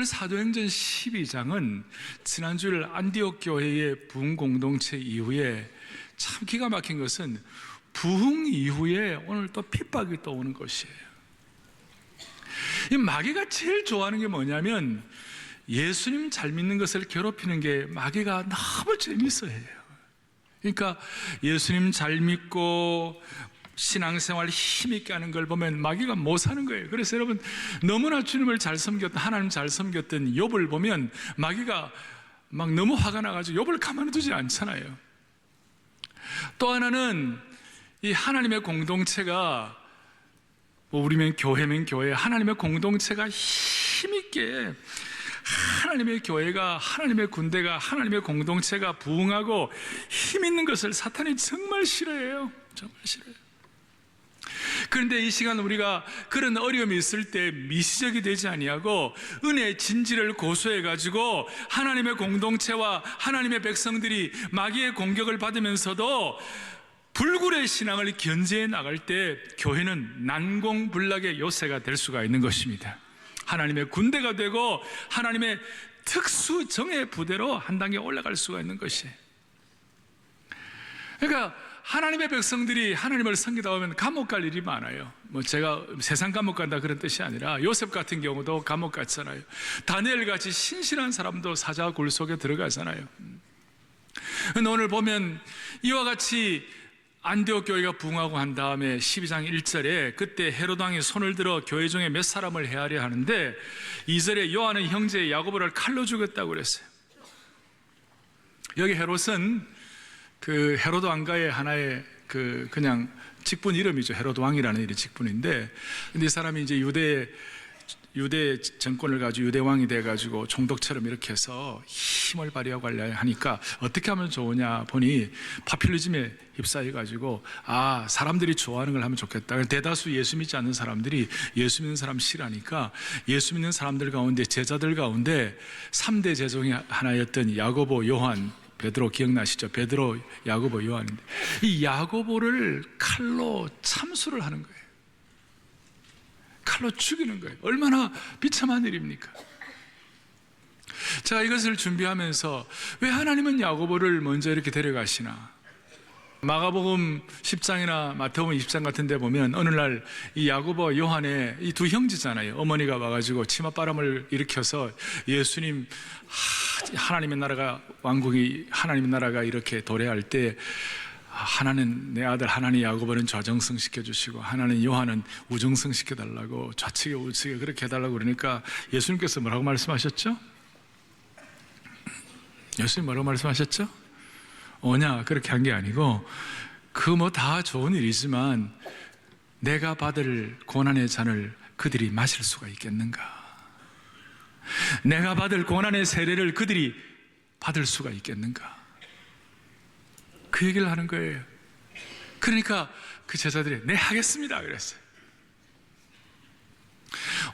오늘 사도행전 12장은 지난주일 안디옥 교회의 부흥 공동체 이후에 참 기가 막힌 것은 부흥 이후에 오늘 또 핍박이 또 오는 것이에요. 이 마귀가 제일 좋아하는 게 뭐냐면 예수님 잘 믿는 것을 괴롭히는 게 마귀가 너무 재밌어해요. 그러니까 예수님 잘 믿고 신앙생활 힘있게 하는 걸 보면 마귀가 못 사는 거예요. 그래서 여러분, 너무나 주님을 잘 섬겼던, 하나님 잘 섬겼던 욥을 보면 마귀가 막 너무 화가 나가지고 욥을 가만히 두지 않잖아요. 또 하나는 이 하나님의 공동체가, 우리면 교회면 교회, 하나님의 공동체가 힘있게, 하나님의 교회가, 하나님의 군대가, 하나님의 공동체가 부흥하고 힘있는 것을 사탄이 정말 싫어해요. 정말 싫어요. 그런데 이 시간 우리가 그런 어려움이 있을 때 미시적이 되지 아니하고 은혜의 진지를 고수해 가지고 하나님의 공동체와 하나님의 백성들이 마귀의 공격을 받으면서도 불굴의 신앙을 견제해 나갈 때 교회는 난공불락의 요새가 될 수가 있는 것입니다. 하나님의 군대가 되고 하나님의 특수 정예 부대로 한 단계 올라갈 수가 있는 것이에요. 그러니까 하나님의 백성들이 하나님을 섬기다 보면 감옥 갈 일이 많아요. 제가 세상 감옥 간다 그런 뜻이 아니라 요셉 같은 경우도 감옥 갔잖아요. 다니엘 같이 신실한 사람도 사자 굴 속에 들어가잖아요. 근데 오늘 보면 이와 같이 안디옥 교회가 부흥하고 한 다음에 12장 1절에 그때 헤롯 왕이 손을 들어 교회 중에 몇 사람을 헤아려 하는데 2절에 요한의 형제 야고보를 칼로 죽였다고 그랬어요. 여기 헤롯은 그 헤롯 왕가의 하나의 그냥 직분 이름이죠. 헤롯 왕이라는 이름이 직분인데, 근데 이 사람이 이제 유대 정권을 가지고 유대 왕이 돼가지고 총독처럼 이렇게 해서 힘을 발휘하고 하니까 어떻게 하면 좋으냐 보니 파퓰리즘에 휩싸여가지고 사람들이 좋아하는 걸 하면 좋겠다. 대다수 예수 믿지 않는 사람들이 예수 믿는 사람 싫어하니까 예수 믿는 사람들 가운데, 제자들 가운데 3대 제자 중에 하나였던 야고보, 요한, 베드로 기억나시죠? 베드로, 야고보, 요한인데 이 야고보를 칼로 참수를 하는 거예요. 칼로 죽이는 거예요. 얼마나 비참한 일입니까? 제가 이것을 준비하면서 왜 하나님은 야고보를 먼저 이렇게 데려가시나? 마가복음 10장이나 마태복음 20장 같은 데 보면 어느 날 이 야고보와 요한의 이 두 형제잖아요. 어머니가 와가지고 치맛바람을 일으켜서 예수님, 하나님의 나라가, 왕국이, 하나님의 나라가 이렇게 도래할 때 하나는 내 아들 하나는 야고보는 좌정성 시켜주시고 하나는 요한은 우정성 시켜달라고, 좌측에 우측에 그렇게 해달라고 그러니까 예수님께서 뭐라고 말씀하셨죠? 예수님 뭐라고 말씀하셨죠? 오냐 그렇게 한 게 아니고 그 뭐 다 좋은 일이지만 내가 받을 고난의 잔을 그들이 마실 수가 있겠는가? 내가 받을 고난의 세례를 그들이 받을 수가 있겠는가? 그 얘기를 하는 거예요. 그러니까 그 제자들이 네 하겠습니다 그랬어요.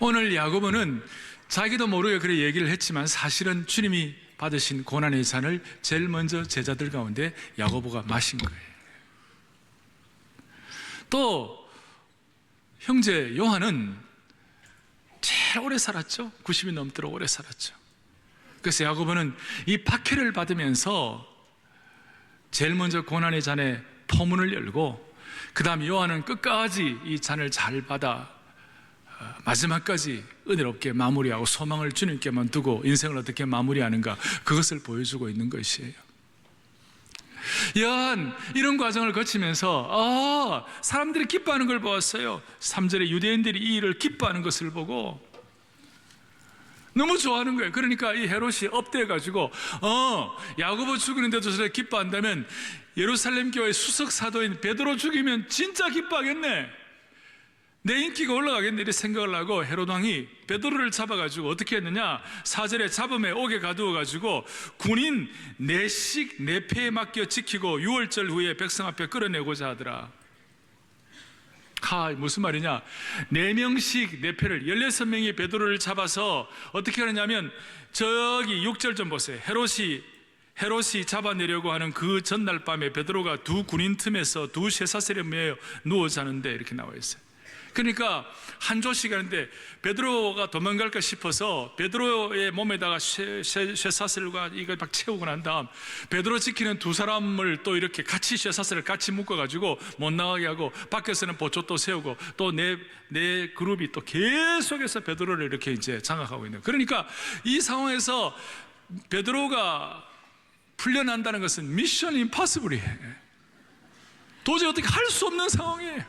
오늘 야고보는 자기도 모르게 그래 얘기를 했지만 사실은 주님이 받으신 고난의 잔을 제일 먼저 제자들 가운데 야고보가 마신 거예요. 또 형제 요한은 제일 오래 살았죠. 90이 넘도록 오래 살았죠. 그래서 야고보는 이 박해를 받으면서 제일 먼저 고난의 잔에 포문을 열고, 그 다음 요한은 끝까지 이 잔을 잘 받아 마지막까지 은혜롭게 마무리하고 소망을 주님께만 두고 인생을 어떻게 마무리하는가, 그것을 보여주고 있는 것이에요. 요한 이런 과정을 거치면서 사람들이 기뻐하는 걸 보았어요. 3절에 유대인들이 이 일을 기뻐하는 것을 보고 너무 좋아하는 거예요. 그러니까 이 헤롯이 업돼가지고 야고보 죽이는데도 저렇게 기뻐한다면 예루살렘 교회 수석 사도인 베드로 죽이면 진짜 기뻐하겠네, 내 인기가 올라가겠네, 이렇게 생각을 하고 헤롯 왕이 베드로를 잡아가지고 어떻게 했느냐, 4절에 잡음에 옥에 가두어가지고 군인 4씩 4패에 맡겨 지키고 6월절 후에 백성 앞에 끌어내고자 하더라. 무슨 말이냐, 4명씩 4패를 16명이 베드로를 잡아서 어떻게 하느냐면 저기 6절 좀 보세요. 헤롯이 잡아내려고 하는 그 전날 밤에 베드로가 두 군인 틈에서 두 쇠사슬에 매여 누워 자는데 이렇게 나와 있어요. 그러니까 한 조씩이었는데 베드로가 도망갈까 싶어서 베드로의 몸에다가 쇠사슬과 이걸 막 채우고 난 다음 베드로 지키는 두 사람을 또 이렇게 같이 쇠사슬을 같이 묶어가지고 못 나가게 하고 밖에서는 보초 또 세우고 또 내 그룹이 또 계속해서 베드로를 이렇게 이제 장악하고 있는. 그러니까 이 상황에서 베드로가 풀려난다는 것은 미션 임파서블이에요. 도저히 어떻게 할 수 없는 상황이에요.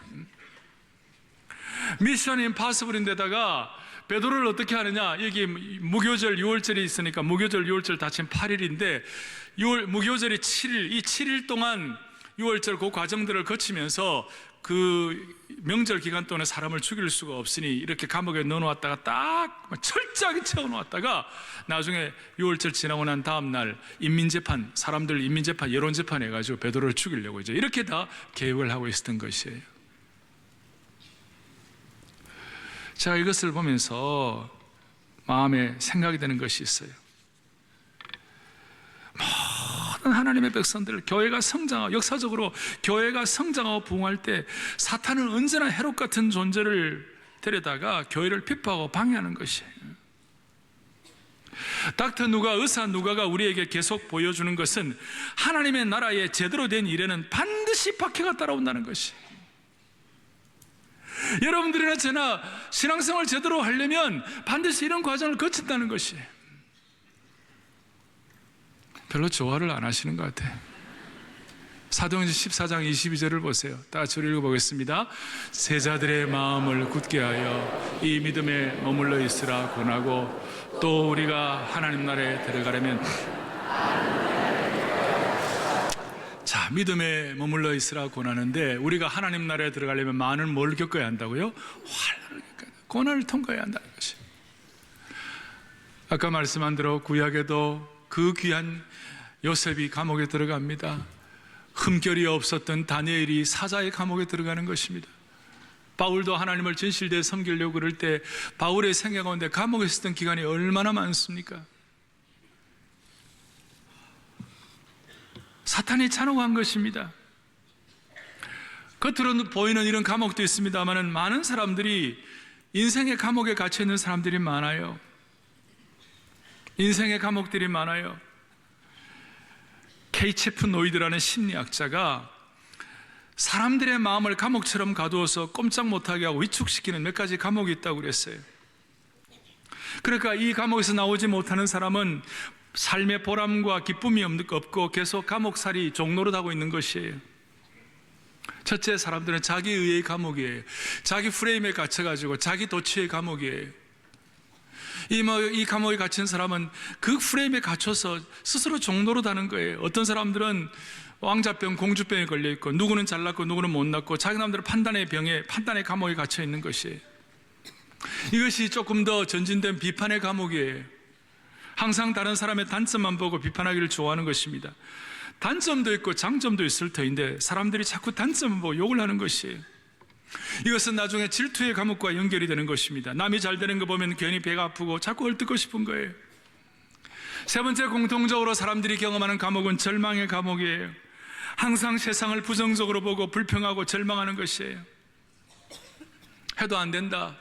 미션 임파서블인데다가 베드로를 어떻게 하느냐, 여기 무교절 6월절이 있으니까 무교절 6월절 다친 8일인데 무교절이 7일, 이 7일 동안 6월절 그 과정들을 거치면서 그 명절 기간 동안에 사람을 죽일 수가 없으니 이렇게 감옥에 넣어놓았다가 딱 철저하게 채워놓았다가 나중에 6월절 지나고 난 다음 날 인민재판, 사람들 인민재판, 여론재판 해가지고 베드로를 죽이려고 이제 이렇게 다 계획을 하고 있었던 것이에요. 제가 이것을 보면서 마음에 생각이 되는 것이 있어요. 모든 하나님의 백성들, 교회가 성장하고, 역사적으로 교회가 성장하고 부흥할 때 사탄은 언제나 해롭 같은 존재를 데려다가 교회를 핍박하고 방해하는 것이에요. 닥터 누가, 의사 누가가 우리에게 계속 보여주는 것은 하나님의 나라의 제대로 된 일에는 반드시 박해가 따라온다는 것이에요. 여러분들이나 저나 신앙생활 제대로 하려면 반드시 이런 과정을 거친다는 것이에요. 별로 좋아를 안 하시는 것 같아요. 사도행전 14장 22절을 보세요. 다 같이 읽어보겠습니다. 세자들의 마음을 굳게 하여 이 믿음에 머물러 있으라 권하고 또 우리가 하나님 나라에 들어가려면, 자, 믿음에 머물러 있으라 권하는데 우리가 하나님 나라에 들어가려면 많은 뭘 겪어야 한다고요? 환난을 겪어야 한다. 고난을 통과해야 한다는 것이. 아까 말씀한 대로 구약에도 그 귀한 요셉이 감옥에 들어갑니다. 흠결이 없었던 다니엘이 사자의 감옥에 들어가는 것입니다. 바울도 하나님을 진실되게 섬기려고 그럴 때 바울의 생애 가운데 감옥에 있었던 기간이 얼마나 많습니까? 사탄이 잔혹한 것입니다. 겉으로 보이는 이런 감옥도 있습니다만 많은 사람들이 인생의 감옥에 갇혀 있는 사람들이 많아요. 인생의 감옥들이 많아요. 케이체프 노이드라는 심리학자가 사람들의 마음을 감옥처럼 가두어서 꼼짝 못하게 하고 위축시키는 몇 가지 감옥이 있다고 그랬어요. 그러니까 이 감옥에서 나오지 못하는 사람은 삶의 보람과 기쁨이 없고 계속 감옥살이 종노릇하고 있는 것이에요. 첫째, 사람들은 자기 의의 감옥이에요. 자기 프레임에 갇혀가지고 자기 도취의 감옥이에요. 이 감옥에 갇힌 사람은 그 프레임에 갇혀서 스스로 종노릇하는 거예요. 어떤 사람들은 왕자병, 공주병에 걸려있고, 누구는 잘났고 누구는 못났고, 자기 남들은 판단의 감옥에 갇혀 있는 것이에요. 이것이 조금 더 전진된 비판의 감옥이에요. 항상 다른 사람의 단점만 보고 비판하기를 좋아하는 것입니다. 단점도 있고 장점도 있을 터인데 사람들이 자꾸 단점을 보고 욕을 하는 것이에요. 이것은 나중에 질투의 감옥과 연결이 되는 것입니다. 남이 잘 되는 거 보면 괜히 배가 아프고 자꾸 헐뜯고 싶은 거예요. 세 번째, 공통적으로 사람들이 경험하는 감옥은 절망의 감옥이에요. 항상 세상을 부정적으로 보고 불평하고 절망하는 것이에요. 해도 안 된다,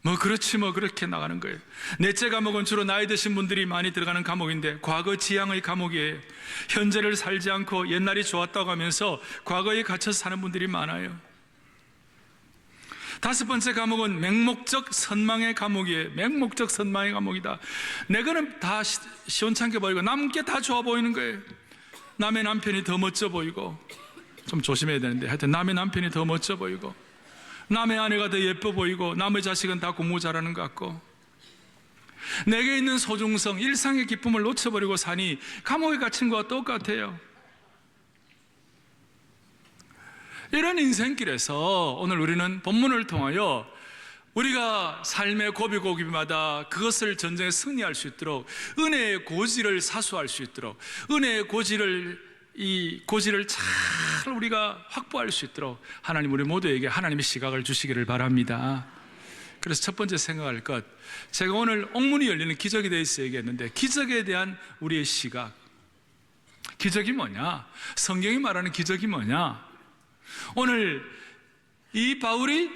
뭐 그렇지 뭐 그렇게 나가는 거예요. 넷째 감옥은 주로 나이 드신 분들이 많이 들어가는 감옥인데 과거 지향의 감옥이에요. 현재를 살지 않고 옛날이 좋았다고 하면서 과거에 갇혀서 사는 분들이 많아요. 다섯 번째 감옥은 맹목적 선망의 감옥이에요. 맹목적 선망의 감옥이다. 내 거는 다 시원찮게 보이고 남게 다 좋아 보이는 거예요. 남의 남편이 더 멋져 보이고, 좀 조심해야 되는데 하여튼 남의 남편이 더 멋져 보이고, 남의 아내가 더 예뻐 보이고, 남의 자식은 다 공부 잘하는 것 같고, 내게 있는 소중성, 일상의 기쁨을 놓쳐버리고 사니 감옥에 갇힌 것과 똑같아요. 이런 인생길에서 오늘 우리는 본문을 통하여 우리가 삶의 고비고비마다 그것을 전쟁에 승리할 수 있도록, 은혜의 고지를 사수할 수 있도록, 은혜의 이 고지를 잘 우리가 확보할 수 있도록 하나님 우리 모두에게 하나님의 시각을 주시기를 바랍니다. 그래서 첫 번째 생각할 것, 제가 오늘 옥문이 열리는 기적에 대해서 얘기했는데, 기적에 대한 우리의 시각. 기적이 뭐냐? 성경이 말하는 기적이 뭐냐? 오늘 이 바울이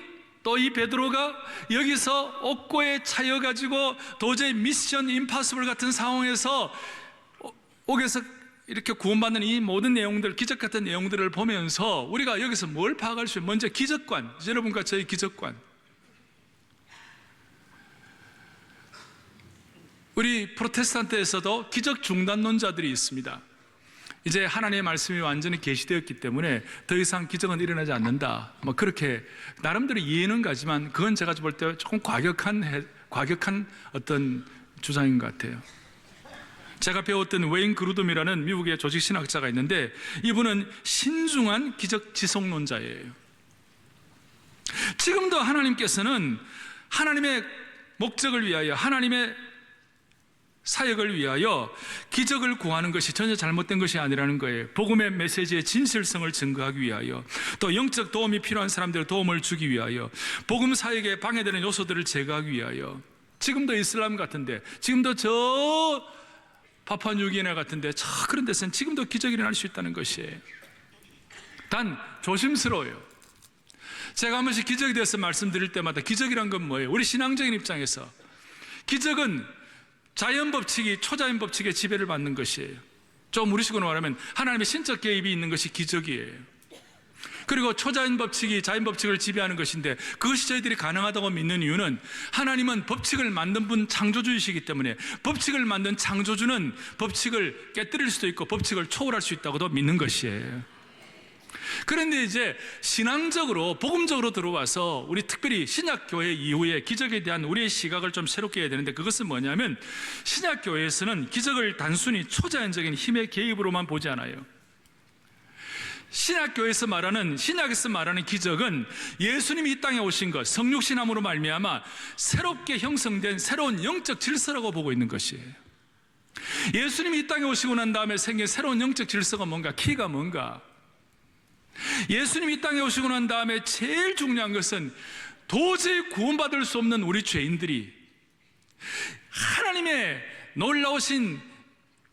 또 이 베드로가 여기서 옥고에 차여가지고 도저히 미션 임파서블 같은 상황에서 옥에서 이렇게 구원받는 이 모든 내용들, 기적 같은 내용들을 보면서 우리가 여기서 뭘 파악할 수 있어요? 먼저 기적관, 여러분과 저의 기적관. 우리 프로테스탄트에서도 기적 중단론자들이 있습니다. 이제 하나님의 말씀이 완전히 계시되었기 때문에 더 이상 기적은 일어나지 않는다, 뭐 그렇게 나름대로 이해는 가지만 그건 제가 볼 때 조금 과격한 어떤 주장인 것 같아요. 제가 배웠던 웨인 그루돔이라는 미국의 조직신학자가 있는데 이분은 신중한 기적 지속론자예요. 지금도 하나님께서는 하나님의 목적을 위하여, 하나님의 사역을 위하여 기적을 구하는 것이 전혀 잘못된 것이 아니라는 거예요. 복음의 메시지의 진실성을 증거하기 위하여, 또 영적 도움이 필요한 사람들의 도움을 주기 위하여, 복음 사역에 방해되는 요소들을 제거하기 위하여. 지금도 이슬람 같은데, 지금도 저 파푸아뉴기니아 같은데, 저 그런 데서는 지금도 기적이 일어날 수 있다는 것이에요. 단 조심스러워요. 제가 한 번씩 기적에 대해서 말씀드릴 때마다 기적이란 건 뭐예요? 우리 신앙적인 입장에서 기적은 자연 법칙이 초자연 법칙의 지배를 받는 것이에요. 좀 우리식으로 말하면 하나님의 신적 개입이 있는 것이 기적이에요. 그리고 초자연 법칙이 자연 법칙을 지배하는 것인데, 그것이 저희들이 가능하다고 믿는 이유는 하나님은 법칙을 만든 분, 창조주이시기 때문에 법칙을 만든 창조주는 법칙을 깨뜨릴 수도 있고 법칙을 초월할 수 있다고도 믿는 것이에요. 그런데 이제 신앙적으로, 복음적으로 들어와서 우리 특별히 신약교회 이후에 기적에 대한 우리의 시각을 좀 새롭게 해야 되는데, 그것은 뭐냐면 신약교회에서는 기적을 단순히 초자연적인 힘의 개입으로만 보지 않아요. 신약에서 말하는 기적은 예수님이 이 땅에 오신 것, 성육신함으로 말미암아 새롭게 형성된 새로운 영적 질서라고 보고 있는 것이에요. 예수님이 이 땅에 오시고 난 다음에 생긴 새로운 영적 질서가 뭔가, 키가 뭔가. 예수님이 이 땅에 오시고 난 다음에 제일 중요한 것은 도저히 구원받을 수 없는 우리 죄인들이 하나님의 놀라우신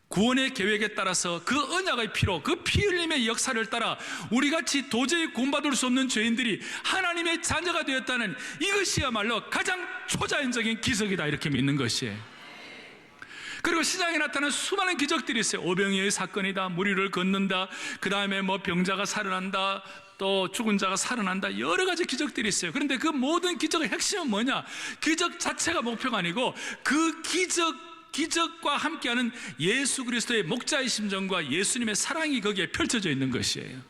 구원의 계획에 따라서 그 언약의 피로, 그 피 흘림의 역사를 따라 우리같이 도저히 구원받을 수 없는 죄인들이 하나님의 자녀가 되었다는, 이것이야말로 가장 초자연적인 기적이다, 이렇게 믿는 것이에요. 그리고 시장에 나타난 수많은 기적들이 있어요. 오병이어의 사건이다, 무리를 걷는다, 그 다음에 뭐 병자가 살아난다, 또 죽은 자가 살아난다, 여러 가지 기적들이 있어요. 그런데 그 모든 기적의 핵심은 뭐냐? 기적 자체가 목표가 아니고 그 기적과 함께하는 예수 그리스도의 목자의 심정과 예수님의 사랑이 거기에 펼쳐져 있는 것이에요.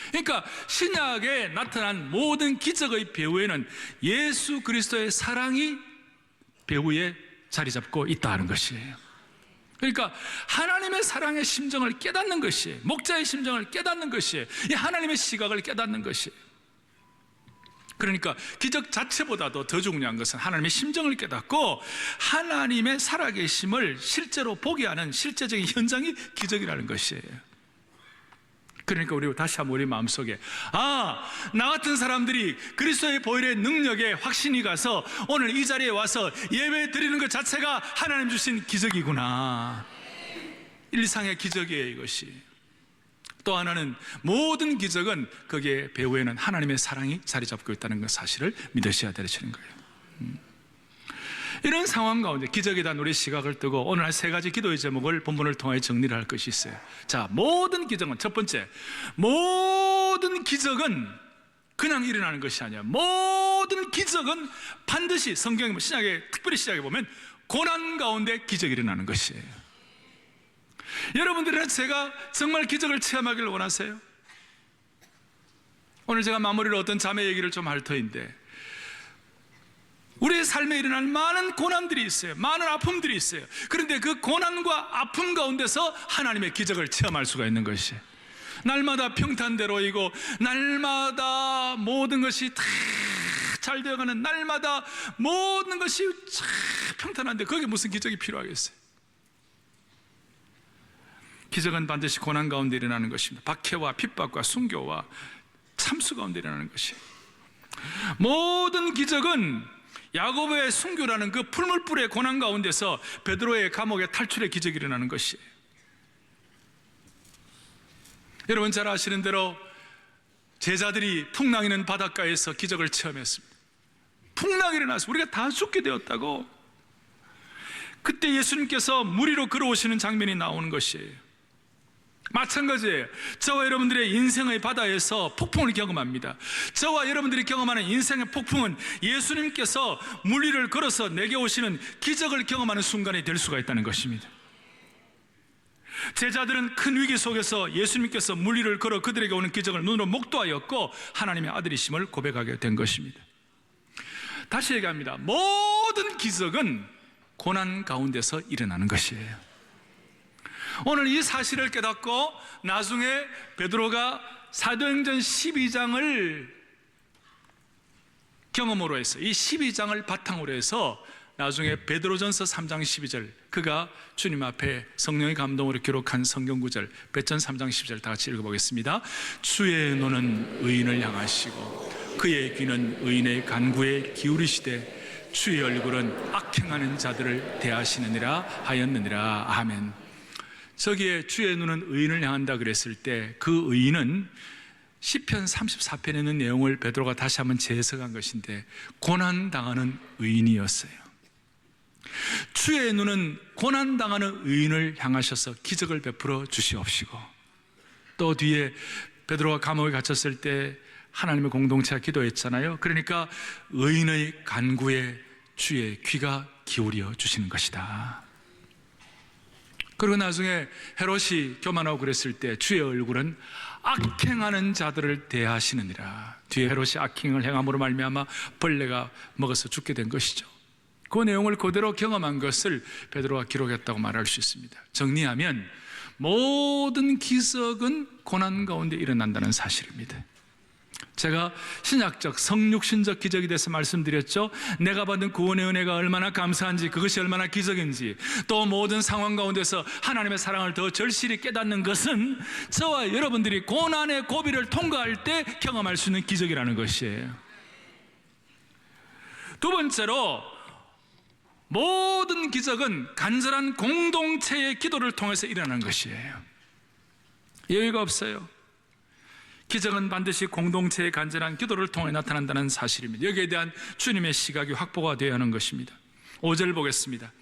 그러니까 신약에 나타난 모든 기적의 배후에는 예수 그리스도의 사랑이 배후에 자리 잡고 있다는 것이에요. 그러니까 하나님의 사랑의 심정을 깨닫는 것이에요. 목자의 심정을 깨닫는 것이에요. 이 하나님의 시각을 깨닫는 것이에요. 그러니까 기적 자체보다도 더 중요한 것은 하나님의 심정을 깨닫고 하나님의 살아계심을 실제로 보게 하는 실제적인 현장이 기적이라는 것이에요. 그러니까 우리 다시 한번 우리 마음속에, 나 같은 사람들이 그리스도의 보혈의 능력에 확신이 가서 오늘 이 자리에 와서 예배 드리는 것 자체가 하나님 주신 기적이구나. 일상의 기적이에요, 이것이. 또 하나는 모든 기적은 거기에 배후에는 하나님의 사랑이 자리 잡고 있다는 그 사실을 믿으셔야 되시는 거예요. 이런 상황 가운데 기적에 대한 우리 시각을 뜨고 오늘 세 가지 기도의 제목을 본문을 통해 정리를 할 것이 있어요. 자, 모든 기적은, 첫 번째, 모든 기적은 그냥 일어나는 것이 아니야. 모든 기적은 반드시 성경 신약에, 특별히 시작해 보면 고난 가운데 기적이 일어나는 것이에요. 여러분들은 제가 정말 기적을 체험하기를 원하세요? 오늘 제가 마무리로 어떤 자매 얘기를 좀 할 터인데, 우리의 삶에 일어날 많은 고난들이 있어요. 많은 아픔들이 있어요. 그런데 그 고난과 아픔 가운데서 하나님의 기적을 체험할 수가 있는 것이에요. 날마다 평탄대로이고 날마다 모든 것이 다 잘 되어가는, 날마다 모든 것이 참 평탄한데 거기에 무슨 기적이 필요하겠어요? 기적은 반드시 고난 가운데 일어나는 것입니다. 박해와 핍박과 순교와 참수 가운데 일어나는 것이에요. 모든 기적은 야고보의 순교라는 그 풀물불의 고난 가운데서 베드로의 감옥의 탈출의 기적이 일어나는 것이에요. 여러분 잘 아시는 대로 제자들이 풍랑이는 바닷가에서 기적을 체험했습니다. 풍랑이 일어나서 우리가 다 죽게 되었다고. 그때 예수님께서 물 위로 걸어오시는 장면이 나오는 것이에요. 마찬가지예요. 저와 여러분들의 인생의 바다에서 폭풍을 경험합니다. 저와 여러분들이 경험하는 인생의 폭풍은 예수님께서 물 위를 걸어서 내게 오시는 기적을 경험하는 순간이 될 수가 있다는 것입니다. 제자들은 큰 위기 속에서 예수님께서 물 위를 걸어 그들에게 오는 기적을 눈으로 목도하였고 하나님의 아들이심을 고백하게 된 것입니다. 다시 얘기합니다. 모든 기적은 고난 가운데서 일어나는 것이에요. 오늘 이 사실을 깨닫고 나중에 베드로가 사도행전 12장을 경험으로 해서 이 12장을 바탕으로 해서 나중에 베드로전서 3장 12절, 그가 주님 앞에 성령의 감동으로 기록한 성경 구절 베전 3장 12절 다 같이 읽어보겠습니다. 주의 눈은 의인을 향하시고 그의 귀는 의인의 간구에 기울이시되 주의 얼굴은 악행하는 자들을 대하시느니라 하였느니라. 아멘. 저기에 주의 눈은 의인을 향한다 그랬을 때 그 의인은 시편 34편에 있는 내용을 베드로가 다시 한번 재해석한 것인데 고난당하는 의인이었어요. 주의 눈은 고난당하는 의인을 향하셔서 기적을 베풀어 주시옵시고, 또 뒤에 베드로가 감옥에 갇혔을 때 하나님의 공동체가 기도했잖아요. 그러니까 의인의 간구에 주의 귀가 기울여 주시는 것이다. 그리고 나중에 헤롯이 교만하고 그랬을 때 주의 얼굴은 악행하는 자들을 대하시느니라. 뒤에 헤롯이 악행을 행함으로 말미암아 벌레가 먹어서 죽게 된 것이죠. 그 내용을 그대로 경험한 것을 베드로가 기록했다고 말할 수 있습니다. 정리하면 모든 기적은 고난 가운데 일어난다는 사실입니다. 제가 신약적 성육신적 기적에 대해서 말씀드렸죠. 내가 받은 구원의 은혜가 얼마나 감사한지, 그것이 얼마나 기적인지, 또 모든 상황 가운데서 하나님의 사랑을 더 절실히 깨닫는 것은 저와 여러분들이 고난의 고비를 통과할 때 경험할 수 있는 기적이라는 것이에요. 두 번째로, 모든 기적은 간절한 공동체의 기도를 통해서 일어나는 것이에요. 여유가 없어요. 기적은 반드시 공동체의 간절한 기도를 통해 나타난다는 사실입니다. 여기에 대한 주님의 시각이 확보가 되어야 하는 것입니다. 5절 보겠습니다.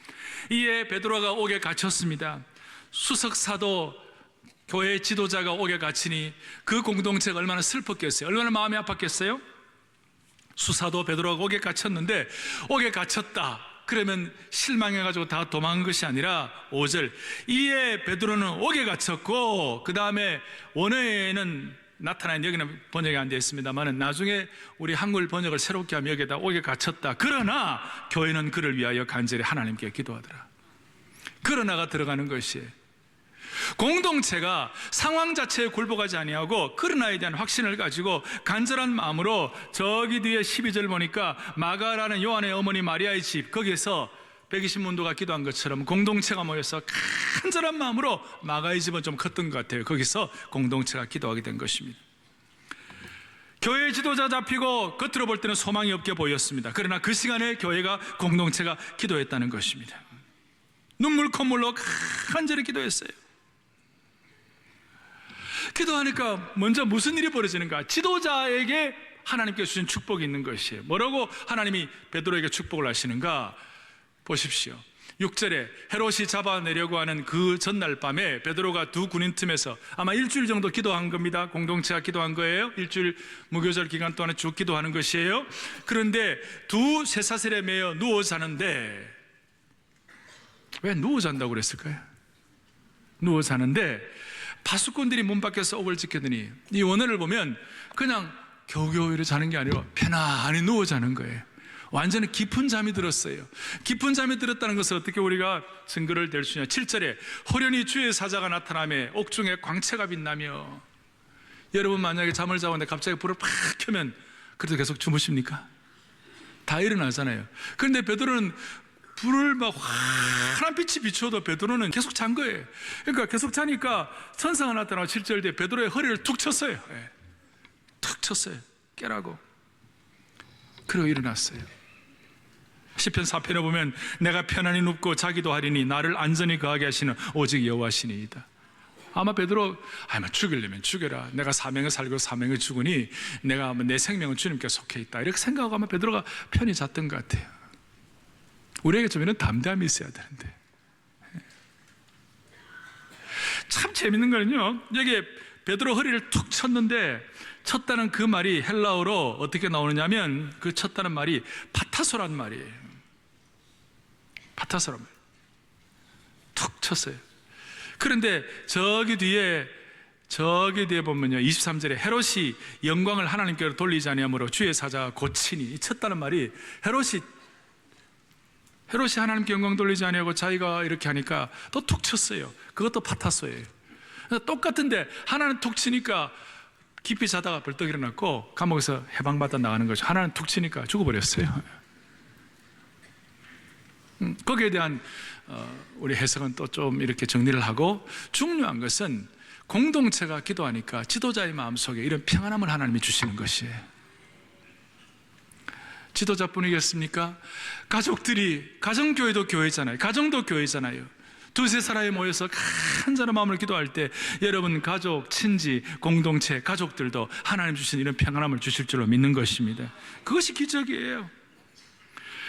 이에 베드로가 옥에 갇혔습니다. 수석사도 교회 지도자가 옥에 갇히니 그 공동체가 얼마나 슬펐겠어요. 얼마나 마음이 아팠겠어요. 수사도 베드로가 옥에 갇혔는데 옥에 갇혔다 그러면 실망해가지고 다 도망한 것이 아니라 5절 이에 베드로는 옥에 갇혔고, 그 다음에 원어에는 나타나는, 여기는 번역이 안 되어 있습니다만 나중에 우리 한글 번역을 새롭게 하면 여기에다 옥에 갇혔다. 그러나 교회는 그를 위하여 간절히 하나님께 기도하더라. 그러나가 들어가는 것이에요. 공동체가 상황 자체에 굴복하지 아니하고 그러나에 대한 확신을 가지고 간절한 마음으로, 저기 뒤에 12절 보니까 마가라는 요한의 어머니 마리아의 집, 거기에서 120문도가 기도한 것처럼 공동체가 모여서 간절한 마음으로, 마가의 집은 좀 컸던 것 같아요. 거기서 공동체가 기도하게 된 것입니다. 교회 지도자 잡히고 겉으로 볼 때는 소망이 없게 보였습니다. 그러나 그 시간에 교회가, 공동체가 기도했다는 것입니다. 눈물 콧물로 간절히 기도했어요. 기도하니까 먼저 무슨 일이 벌어지는가? 지도자에게 하나님께 주신 축복이 있는 것이에요. 뭐라고 하나님이 베드로에게 축복을 하시는가? 보십시오. 6절에 헤롯이 잡아내려고 하는 그 전날 밤에 베드로가 두 군인 틈에서 아마 일주일 정도 기도한 겁니다. 공동체가 기도한 거예요. 일주일 무교절 기간 동안에 쭉 기도하는 것이에요. 그런데 두 쇠사슬에 매여 누워 자는데, 왜 누워 잔다고 그랬을까요? 누워 자는데 파수꾼들이 문 밖에서 옥을 지키더니, 이 원어를 보면 그냥 겨우겨우 이렇게 자는 게 아니라 편안히 누워 자는 거예요. 완전히 깊은 잠이 들었어요. 깊은 잠이 들었다는 것을 어떻게 우리가 증거를 댈 수 있냐? 7절에 호련히 주의 사자가 나타나며 옥중에 광채가 빛나며. 여러분 만약에 잠을 자는데 갑자기 불을 팍 켜면 그래도 계속 주무십니까? 다 일어나잖아요. 그런데 베드로는 불을 막 환한 빛이 비추어도 베드로는 계속 잔 거예요. 그러니까 계속 자니까 천사가 나타나고 7절 뒤에 베드로의 허리를 툭 쳤어요. 툭 쳤어요. 깨라고. 그리고 일어났어요. 시편 4편에 보면 내가 편안히 눕고 자기도 하리니 나를 안전히 거하게 하시는 오직 여호와시니이다. 아마 베드로 죽이려면 죽여라. 내가 사명에 살고 사명에 죽으니 내가 내 생명은 주님께 속해 있다. 이렇게 생각하고 아마 베드로가 편히 잤던 것 같아요. 우리에게 좀 이런 담대함이 있어야 되는데. 참 재밌는 거는요, 여기 베드로 허리를 툭 쳤는데 쳤다는 그 말이 헬라어로 어떻게 나오느냐면 그 쳤다는 말이 파타소란 말이에요. 파타소란 말. 툭 쳤어요. 그런데 저기 뒤에 보면요, 23절에 헤롯이 영광을 하나님께로 돌리지 아니하므로 주의 사자가 고치니, 쳤다는 말이 헤롯이 하나님께 영광 돌리지 아니하고 자기가 이렇게 하니까 또 툭 쳤어요. 그것도 파타소예요. 똑같은데 하나는 툭 치니까 깊이 자다가 벌떡 일어났고 감옥에서 해방받아 나가는 거죠. 하나는 툭 치니까 죽어버렸어요. 거기에 대한 우리 해석은 또 좀 이렇게 정리를 하고, 중요한 것은 공동체가 기도하니까 지도자의 마음속에 이런 평안함을 하나님이 주시는 것이에요. 지도자뿐이겠습니까? 가족들이, 가정교회도 교회잖아요. 가정도 교회잖아요. 두세 사람이 모여서 간절한 마음으로 기도할 때 여러분 가족, 친지, 공동체, 가족들도 하나님 주신 이런 평안함을 주실 줄로 믿는 것입니다. 그것이 기적이에요.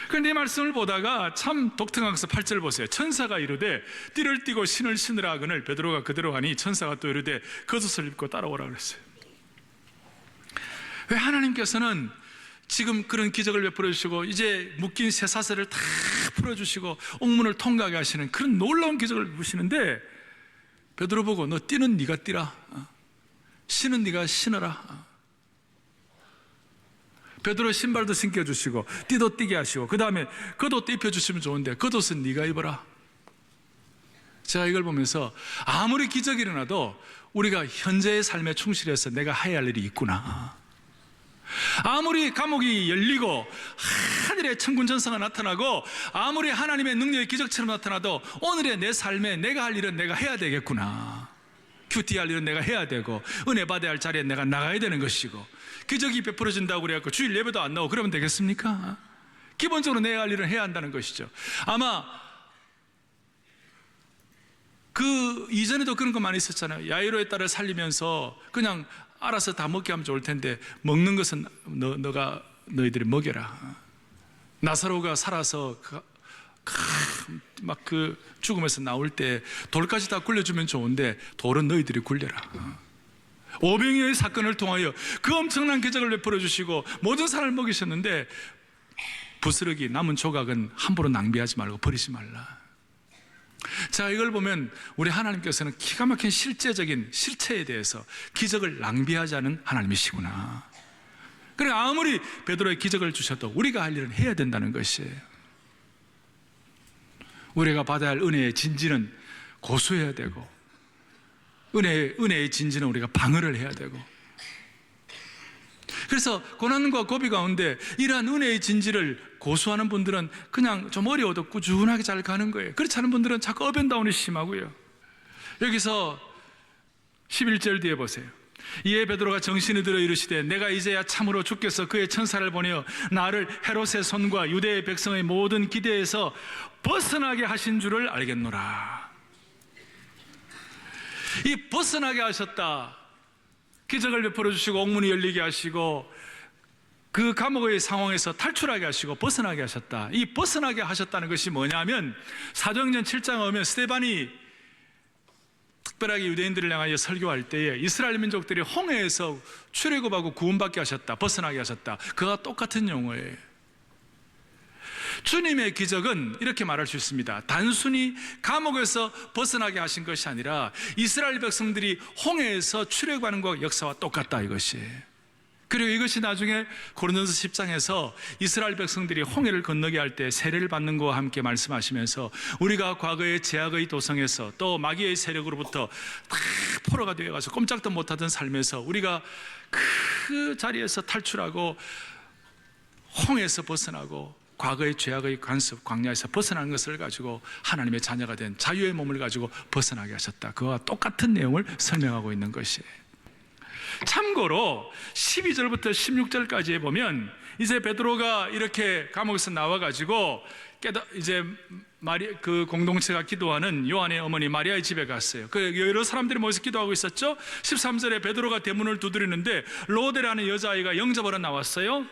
그런데 이 말씀을 보다가 참 독특한 것을 8절 보세요. 천사가 이르되 띠를 띠고 신을 신으라 하거늘 베드로가 그대로 하니 천사가 또 이르되 겉옷을 입고 따라오라 그랬어요. 왜 하나님께서는 지금 그런 기적을 베풀어 주시고 이제 묶인 쇠사슬을 다 풀어주시고 옥문을 통과하게 하시는 그런 놀라운 기적을 베푸시는데 베드로 보고 너 띠는 네가 띠라, 신은 네가 신어라. 베드로 신발도 신겨주시고 띠도 띠게 하시고 그 다음에 겉옷도 입혀주시면 좋은데 겉옷은 네가 입어라. 제가 이걸 보면서 아무리 기적이 일어나도 우리가 현재의 삶에 충실해서 내가 해야 할 일이 있구나. 아무리 감옥이 열리고 하늘에 천군 천사가 나타나고 아무리 하나님의 능력이 기적처럼 나타나도 오늘의 내 삶에 내가 할 일은 내가 해야 되겠구나. 큐티 할 일은 내가 해야 되고 은혜 받아야 할 자리에 내가 나가야 되는 것이고, 기적이 베풀어진다고 그래갖고 주일 예배도 안 나오고 그러면 되겠습니까? 기본적으로 내가 할 일은 해야 한다는 것이죠. 아마 그 이전에도 그런 거 많이 있었잖아요. 야이로의 딸을 살리면서 그냥 알아서 다 먹게 하면 좋을 텐데 먹는 것은 너희들이 먹여라. 나사로가 살아서 막 그 죽음에서 나올 때 돌까지 다 굴려주면 좋은데 돌은 너희들이 굴려라. 오병이어의 사건을 통하여 그 엄청난 기적을 베풀어 주시고 모든 사람을 먹이셨는데 부스러기 남은 조각은 함부로 낭비하지 말고 버리지 말라. 자, 이걸 보면 우리 하나님께서는 기가 막힌 실제적인 실체에 대해서 기적을 낭비하지 않은 하나님이시구나. 그러니까 아무리 베드로의 기적을 주셔도 우리가 할 일은 해야 된다는 것이에요. 우리가 받아야 할 은혜의 진지는 고수해야 되고 은혜의 진지는 우리가 방어를 해야 되고, 그래서 고난과 고비 가운데 이러한 은혜의 진지를 고수하는 분들은 그냥 좀 어려워도 꾸준하게 잘 가는 거예요. 그렇지 않은 분들은 자꾸 업앤다운이 심하고요. 여기서 11절 뒤에 보세요. 이에 베드로가 정신이 들어 이르시되 내가 이제야 참으로 주께서 그의 천사를 보내어 나를 헤롯의 손과 유대의 백성의 모든 기대에서 벗어나게 하신 줄을 알겠노라. 이 벗어나게 하셨다, 기적을 베풀어 주시고 옥문이 열리게 하시고 그 감옥의 상황에서 탈출하게 하시고 벗어나게 하셨다. 이 벗어나게 하셨다는 것이 뭐냐면 사도행전 7장에 오면 스데반이 특별하게 유대인들을 향하여 설교할 때에 이스라엘 민족들이 홍해에서 출애굽하고 구원받게 하셨다, 벗어나게 하셨다, 그와 똑같은 용어예요. 주님의 기적은 이렇게 말할 수 있습니다. 단순히 감옥에서 벗어나게 하신 것이 아니라 이스라엘 백성들이 홍해에서 출애굽하는 것 역사와 똑같다, 이것이에요. 그리고 이것이 나중에 고린도서 10장에서 이스라엘 백성들이 홍해를 건너게 할 때 세례를 받는 것과 함께 말씀하시면서 우리가 과거의 제약의 도성에서 또 마귀의 세력으로부터 다 포로가 되어가서 꼼짝도 못하던 삶에서 우리가 그 자리에서 탈출하고 홍해에서 벗어나고 과거의 죄악의 관습, 광야에서 벗어나는 것을 가지고 하나님의 자녀가 된 자유의 몸을 가지고 벗어나게 하셨다. 그와 똑같은 내용을 설명하고 있는 것이에요. 참고로 12절부터 16절까지에 보면 이제 베드로가 이렇게 감옥에서 나와가지고 이제 그 공동체가 기도하는 요한의 어머니 마리아의 집에 갔어요. 그 여러 사람들이 모여서 기도하고 있었죠. 13절에 베드로가 대문을 두드리는데 로데라는 여자아이가 영접하러 나왔어요.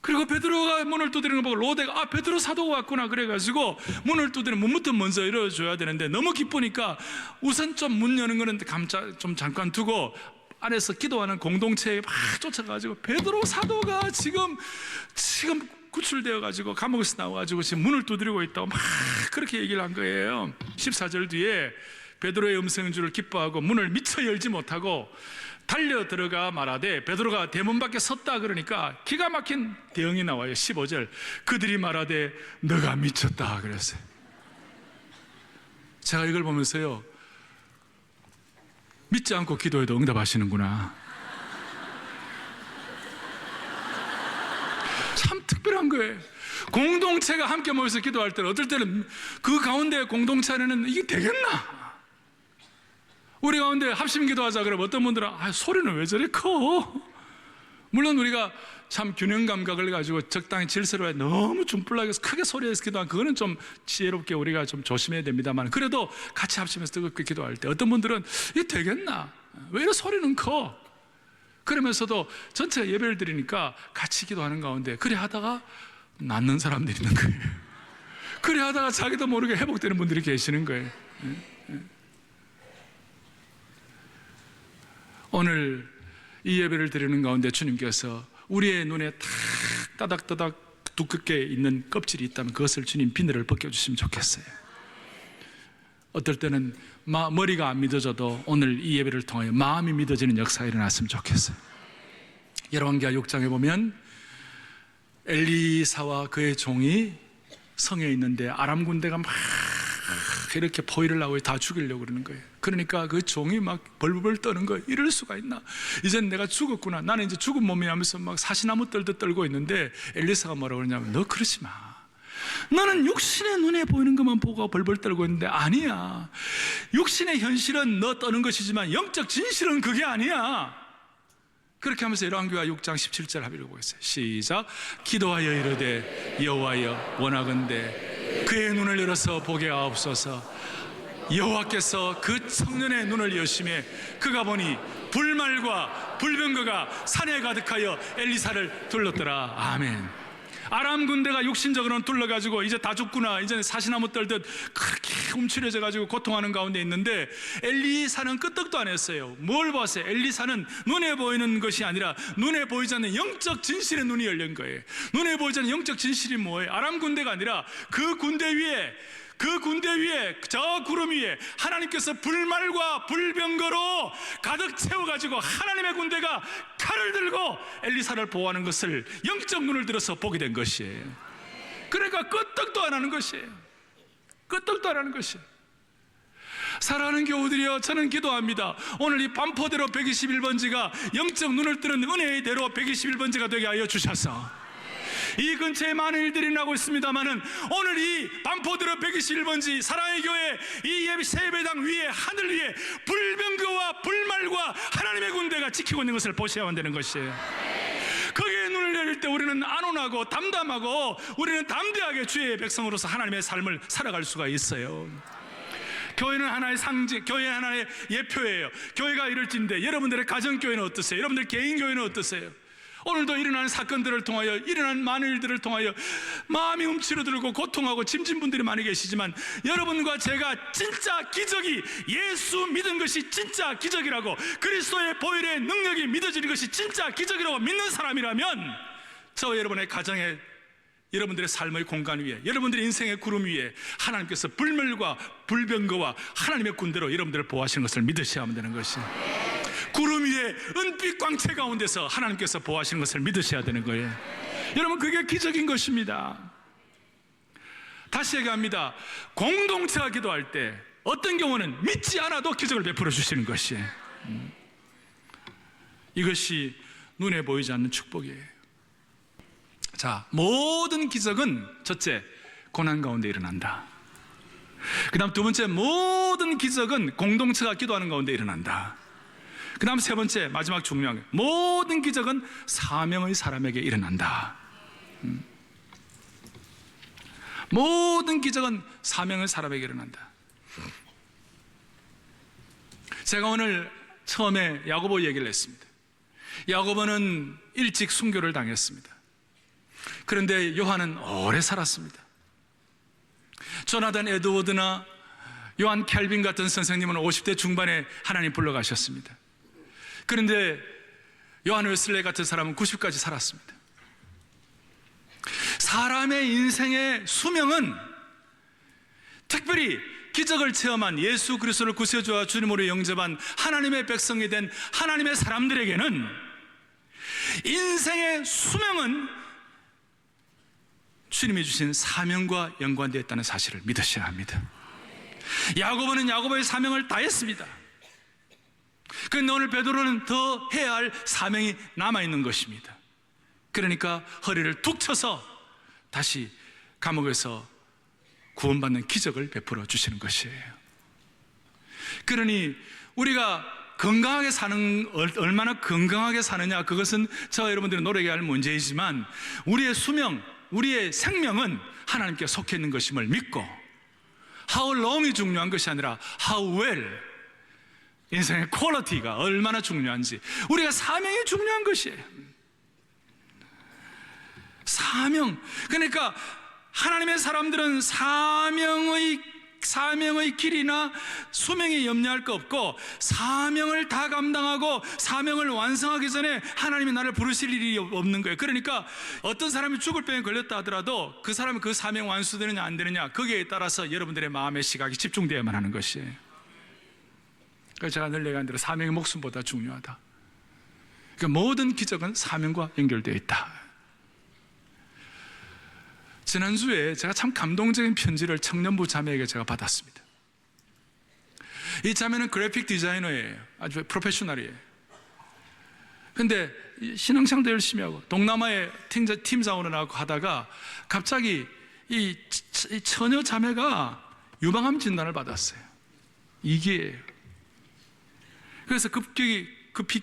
그리고 베드로가 문을 두드리는 거 보고 로데가 베드로 사도가 왔구나 그래가지고 문을 두드리는 문부터 먼저 열어줘야 되는데 너무 기쁘니까 우선 좀 문 여는 거는 좀 잠깐 두고 안에서 기도하는 공동체에 막 쫓아가지고 베드로 사도가 지금 구출되어가지고 감옥에서 나와가지고 지금 문을 두드리고 있다고 막 그렇게 얘기를 한 거예요. 14절 뒤에 베드로의 음성인 줄을 기뻐하고 문을 미처 열지 못하고 달려 들어가 말하되 베드로가 대문 밖에 섰다 그러니까 기가 막힌 대응이 나와요. 15절 그들이 말하되 너가 미쳤다 그랬어요. 제가 이걸 보면서요, 믿지 않고 기도해도 응답하시는구나. 참 특별한 거예요. 공동체가 함께 모여서 기도할 때는 어떨 때는 그 가운데 공동체 안에는 이게 되겠나? 우리 가운데 합심 기도하자 그러면 어떤 분들은 소리는 왜 저래 커? 물론 우리가 참 균형 감각을 가지고 적당히 질서로 해 너무 중불나게 크게 소리해서 기도하면 그거는 좀 지혜롭게 우리가 좀 조심해야 됩니다만, 그래도 같이 합심해서 뜨겁게 기도할 때 어떤 분들은 이게 되겠나? 왜 이렇게 소리는 커? 그러면서도 전체가 예배를 드리니까 같이 기도하는 가운데 그래 하다가 낫는 사람들이 있는 거예요. 그래 하다가 자기도 모르게 회복되는 분들이 계시는 거예요. 오늘 이 예배를 드리는 가운데 주님께서 우리의 눈에 따닥따닥 두껍게 있는 껍질이 있다면 그것을 주님 비늘을 벗겨주시면 좋겠어요. 어떨 때는 머리가 안 믿어져도 오늘 이 예배를 통하여 마음이 믿어지는 역사가 일어났으면 좋겠어요. 열왕기하 6장에 보면 엘리사와 그의 종이 성에 있는데 아람 군대가 막 이렇게 포위를 하고 다 죽이려고 그러는 거예요. 그러니까 그 종이 막 벌벌 떠는 거예요. 이럴 수가 있나? 이젠 내가 죽었구나. 나는 이제 죽은 몸이 하면서 막 사시나무 떨듯 떨고 있는데 엘리사가 뭐라고 그러냐면 너 그러지 마. 너는 육신의 눈에 보이는 것만 보고 벌벌 떨고 있는데 아니야. 육신의 현실은 너 떠는 것이지만 영적 진실은 그게 아니야. 그렇게 하면서 열왕기하 6장 17절 합의를 보겠어요. 시작. 기도하여 이르되 여호와여 원하건대 그의 눈을 열어서 보게 하옵소서. 여호와께서 그 청년의 눈을 여심해 그가 보니 불말과 불병거가 산에 가득하여 엘리사를 둘렀더라. 아멘. 아람 군대가 육신적으로는 둘러가지고 이제 다 죽구나, 이제 사시나무 떨듯 그렇게 움츠려져가지고 고통하는 가운데 있는데 엘리사는 끄떡도 안 했어요. 뭘 봤어요? 엘리사는 눈에 보이는 것이 아니라 눈에 보이지 않는 영적 진실의 눈이 열린 거예요. 눈에 보이지 않는 영적 진실이 뭐예요? 아람 군대가 아니라 그 군대 위에 저 구름 위에 하나님께서 불말과 불병거로 가득 채워가지고 하나님의 군대가 칼을 들고 엘리사를 보호하는 것을 영적 눈을 들어서 보게 된 것이에요. 그러니까 끄떡도 안 하는 것이에요. 끄떡도 안 하는 것이에요. 사랑하는 교우들이여, 저는 기도합니다. 오늘 이 반포대로 121번지가 영적 눈을 뜨는 은혜의 대로 121번지가 되게 하여 주셔서 이 근처에 많은 일들이 일어나고 있습니다만은 오늘 이 반포대로 121번지 사랑의 교회 이 예배 세배당 위에 하늘 위에 불병거와 불말과 하나님의 군대가 지키고 있는 것을 보셔야만 되는 것이에요. 거기에 눈을 열릴 때 우리는 안온하고 담담하고 우리는 담대하게 주의 백성으로서 하나님의 삶을 살아갈 수가 있어요. 교회는 하나의 상징, 교회 하나의 예표예요. 교회가 이럴진데 여러분들의 가정교회는 어떠세요? 여러분들 개인교회는 어떠세요? 오늘도 일어나는 사건들을 통하여, 일어나는 많은 일들을 통하여 마음이 움츠러들고 고통하고 짐진 분들이 많이 계시지만 여러분과 제가 진짜 기적이, 예수 믿은 것이 진짜 기적이라고, 그리스도의 보혈의 능력이 믿어지는 것이 진짜 기적이라고 믿는 사람이라면 저와 여러분의 가정에, 여러분들의 삶의 공간 위에, 여러분들의 인생의 구름 위에 하나님께서 불멸과 불병거와 하나님의 군대로 여러분들을 보호하시는 것을 믿으셔야만 되는 것이에요. 구름 위에 은빛 광채 가운데서 하나님께서 보호하시는 것을 믿으셔야 되는 거예요. 여러분, 그게 기적인 것입니다. 다시 얘기합니다. 공동체가 기도할 때 어떤 경우는 믿지 않아도 기적을 베풀어 주시는 것이에요. 이것이 눈에 보이지 않는 축복이에요. 자, 모든 기적은 첫째, 고난 가운데 일어난다. 그 다음 두 번째, 모든 기적은 공동체가 기도하는 가운데 일어난다. 그 다음 세 번째, 마지막 중요한 게, 모든 기적은 사명의 사람에게 일어난다. 모든 기적은 사명의 사람에게 일어난다. 제가 오늘 처음에 야고보 얘기를 했습니다. 야고보는 일찍 순교를 당했습니다. 그런데 요한은 오래 살았습니다. 조나단 에드워드나 요한 캘빈 같은 선생님은 50대 중반에 하나님 불러가셨습니다. 그런데 요한 웨슬레이 같은 사람은 90까지 살았습니다. 사람의 인생의 수명은 특별히 기적을 체험한 예수 그리스도를 구세주와 주님으로 영접한 하나님의 백성이 된 하나님의 사람들에게는 인생의 수명은 주님이 주신 사명과 연관되어 있다는 사실을 믿으셔야 합니다. 야고보는 야고보의 사명을 다했습니다. 그런데 오늘 베드로는 더 해야 할 사명이 남아있는 것입니다. 그러니까 허리를 툭 쳐서 다시 감옥에서 구원받는 기적을 베풀어 주시는 것이에요. 그러니 우리가 건강하게 얼마나 건강하게 사느냐, 그것은 저와 여러분들이 노력해야 할 문제이지만 우리의 수명, 우리의 생명은 하나님께 속해 있는 것임을 믿고 how long이 중요한 것이 아니라 how well, 인생의 퀄리티가 얼마나 중요한지, 우리가 사명이 중요한 것이에요. 사명. 그러니까 하나님의 사람들은 사명의 길이나 수명에 염려할 거 없고 사명을 다 감당하고 사명을 완성하기 전에 하나님이 나를 부르실 일이 없는 거예요. 그러니까 어떤 사람이 죽을 병에 걸렸다 하더라도 그 사람이 그 사명 완수되느냐 안 되느냐, 거기에 따라서 여러분들의 마음의 시각이 집중되어야만 하는 것이에요. 그래서 제가 늘 얘기한 대로 사명이 목숨보다 중요하다. 그러니까 모든 기적은 사명과 연결되어 있다. 지난주에 제가 참 감동적인 편지를 청년부 자매에게 제가 받았습니다. 이 자매는 그래픽 디자이너예요. 아주 프로페셔널이에요. 근데 신앙생활도 열심히 하고 동남아에 팀장으로 나가고 하다가 갑자기 이 처녀 자매가 유방암 진단을 받았어요. 2기예요. 그래서 급히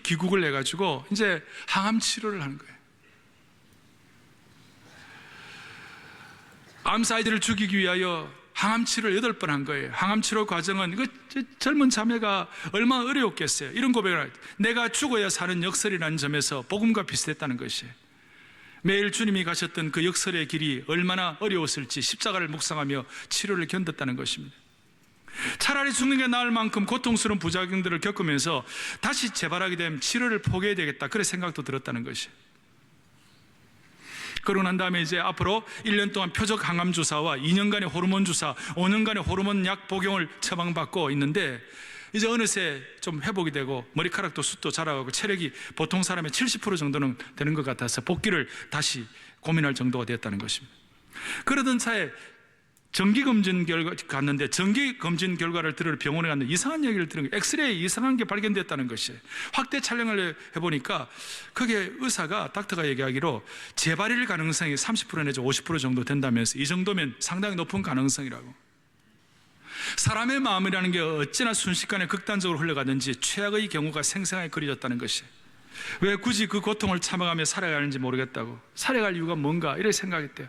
귀국을 해가지고 이제 항암 치료를 하는 거예요. 암사이드를 죽이기 위하여 항암치료를 8번 한 거예요. 항암치료 과정은 젊은 자매가 얼마나 어려웠겠어요. 이런 고백을 할 때 내가 죽어야 사는 역설이라는 점에서 복음과 비슷했다는 것이에요. 매일 주님이 가셨던 그 역설의 길이 얼마나 어려웠을지 십자가를 묵상하며 치료를 견뎠다는 것입니다. 차라리 죽는 게 나을 만큼 고통스러운 부작용들을 겪으면서 다시 재발하게 되면 치료를 포기해야 되겠다, 그런 생각도 들었다는 것이에요. 그러고 난 다음에 이제 앞으로 1년 동안 표적 항암 주사와 2년간의 호르몬 주사, 5년간의 호르몬 약 복용을 처방받고 있는데 이제 어느새 좀 회복이 되고 머리카락도 숱도 자라가고 체력이 보통 사람의 70% 정도는 되는 것 같아서 복귀를 다시 고민할 정도가 되었다는 것입니다. 그러던 차에 정기검진 결과 갔는데 정기검진 결과를 들으러 병원에 갔는데 이상한 얘기를 들은 거예요. 엑스레이 이상한 게 발견됐다는 것이에요. 확대 촬영을 해보니까 그게 의사가, 닥터가 얘기하기로 재발일 가능성이 30% 내지 50% 정도 된다면서 이 정도면 상당히 높은 가능성이라고. 사람의 마음이라는 게 어찌나 순식간에 극단적으로 흘러가든지 최악의 경우가 생생하게 그려졌다는 것이에요. 왜 굳이 그 고통을 참아가며 살아가는지 모르겠다고. 살아갈 이유가 뭔가 이렇게 생각했대요.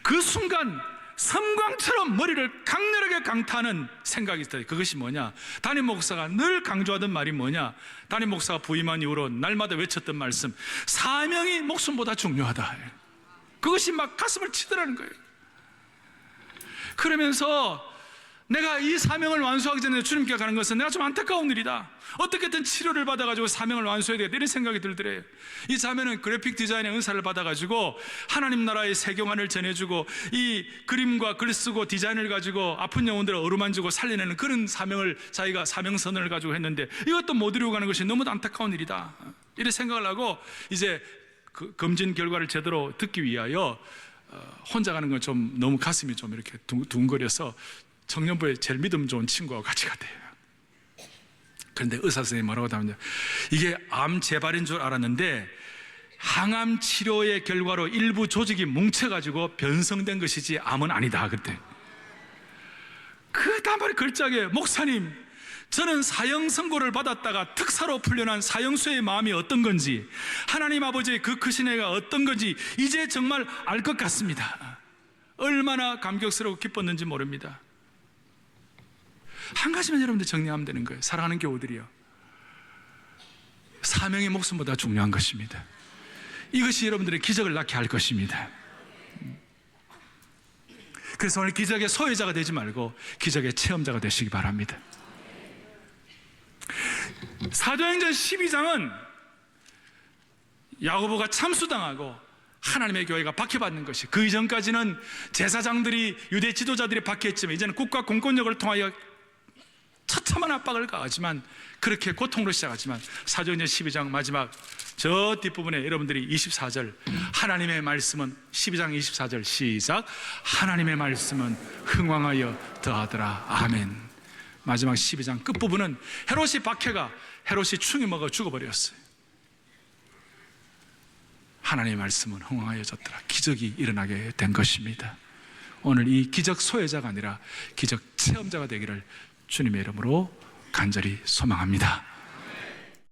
그 순간 섬광처럼 머리를 강렬하게 강타하는 생각이 있어요. 그것이 뭐냐? 담임 목사가 늘 강조하던 말이 뭐냐? 담임 목사가 부임한 이후로 날마다 외쳤던 말씀, 사명이 목숨보다 중요하다. 그것이 막 가슴을 치더라는 거예요. 그러면서 내가 이 사명을 완수하기 전에 주님께 가는 것은 내가 좀 안타까운 일이다. 어떻게든 치료를 받아가지고 사명을 완수해야 되겠다, 이런 생각이 들더래요. 이 자매는 그래픽 디자인의 은사를 받아가지고 하나님 나라의 세경안을 전해주고 이 그림과 글 쓰고 디자인을 가지고 아픈 영혼들을 어루만지고 살려내는 그런 사명을 자기가 사명선언을 가지고 했는데 이것도 못 이루고 가는 것이 너무 안타까운 일이다, 이런 생각을 하고 이제 그 검진 결과를 제대로 듣기 위하여 혼자 가는 건 좀 너무 가슴이 좀 이렇게 둥거려서 청년부에 제일 믿음 좋은 친구하고 같이 갔대요. 그런데 의사 선생님이 뭐라고 하냐면 이게 암 재발인 줄 알았는데 항암 치료의 결과로 일부 조직이 뭉쳐가지고 변성된 것이지 암은 아니다 그때. 그 다음에 걸작에 목사님, 저는 사형 선고를 받았다가 특사로 풀려난 사형수의 마음이 어떤 건지, 하나님 아버지의 그 크신 애가 어떤 건지 이제 정말 알 것 같습니다. 얼마나 감격스럽고 기뻤는지 모릅니다. 한 가지만 여러분들 정리하면 되는 거예요. 사랑하는 교우들이요, 사명의 목숨보다 중요한 것입니다. 이것이 여러분들의 기적을 낳게 할 것입니다. 그래서 오늘 기적의 소유자가 되지 말고 기적의 체험자가 되시기 바랍니다. 사도행전 12장은 야고보가 참수당하고 하나님의 교회가 박해받는 것이, 그 이전까지는 제사장들이, 유대 지도자들이 박해했지만 이제는 국가 공권력을 통하여 처참한 압박을 가하지만, 그렇게 고통으로 시작하지만 사도행전 12장 마지막 저 뒷부분에 여러분들이 24절, 하나님의 말씀은, 12장 24절 시작, 하나님의 말씀은 흥왕하여 더하더라. 아멘. 마지막 12장 끝부분은 헤롯이 박해가, 헤롯이 충이 먹어 죽어버렸어요. 하나님의 말씀은 흥왕하여졌더라. 기적이 일어나게 된 것입니다. 오늘 이 기적 소유자가 아니라 기적 체험자가 되기를 주님의 이름으로 간절히 소망합니다.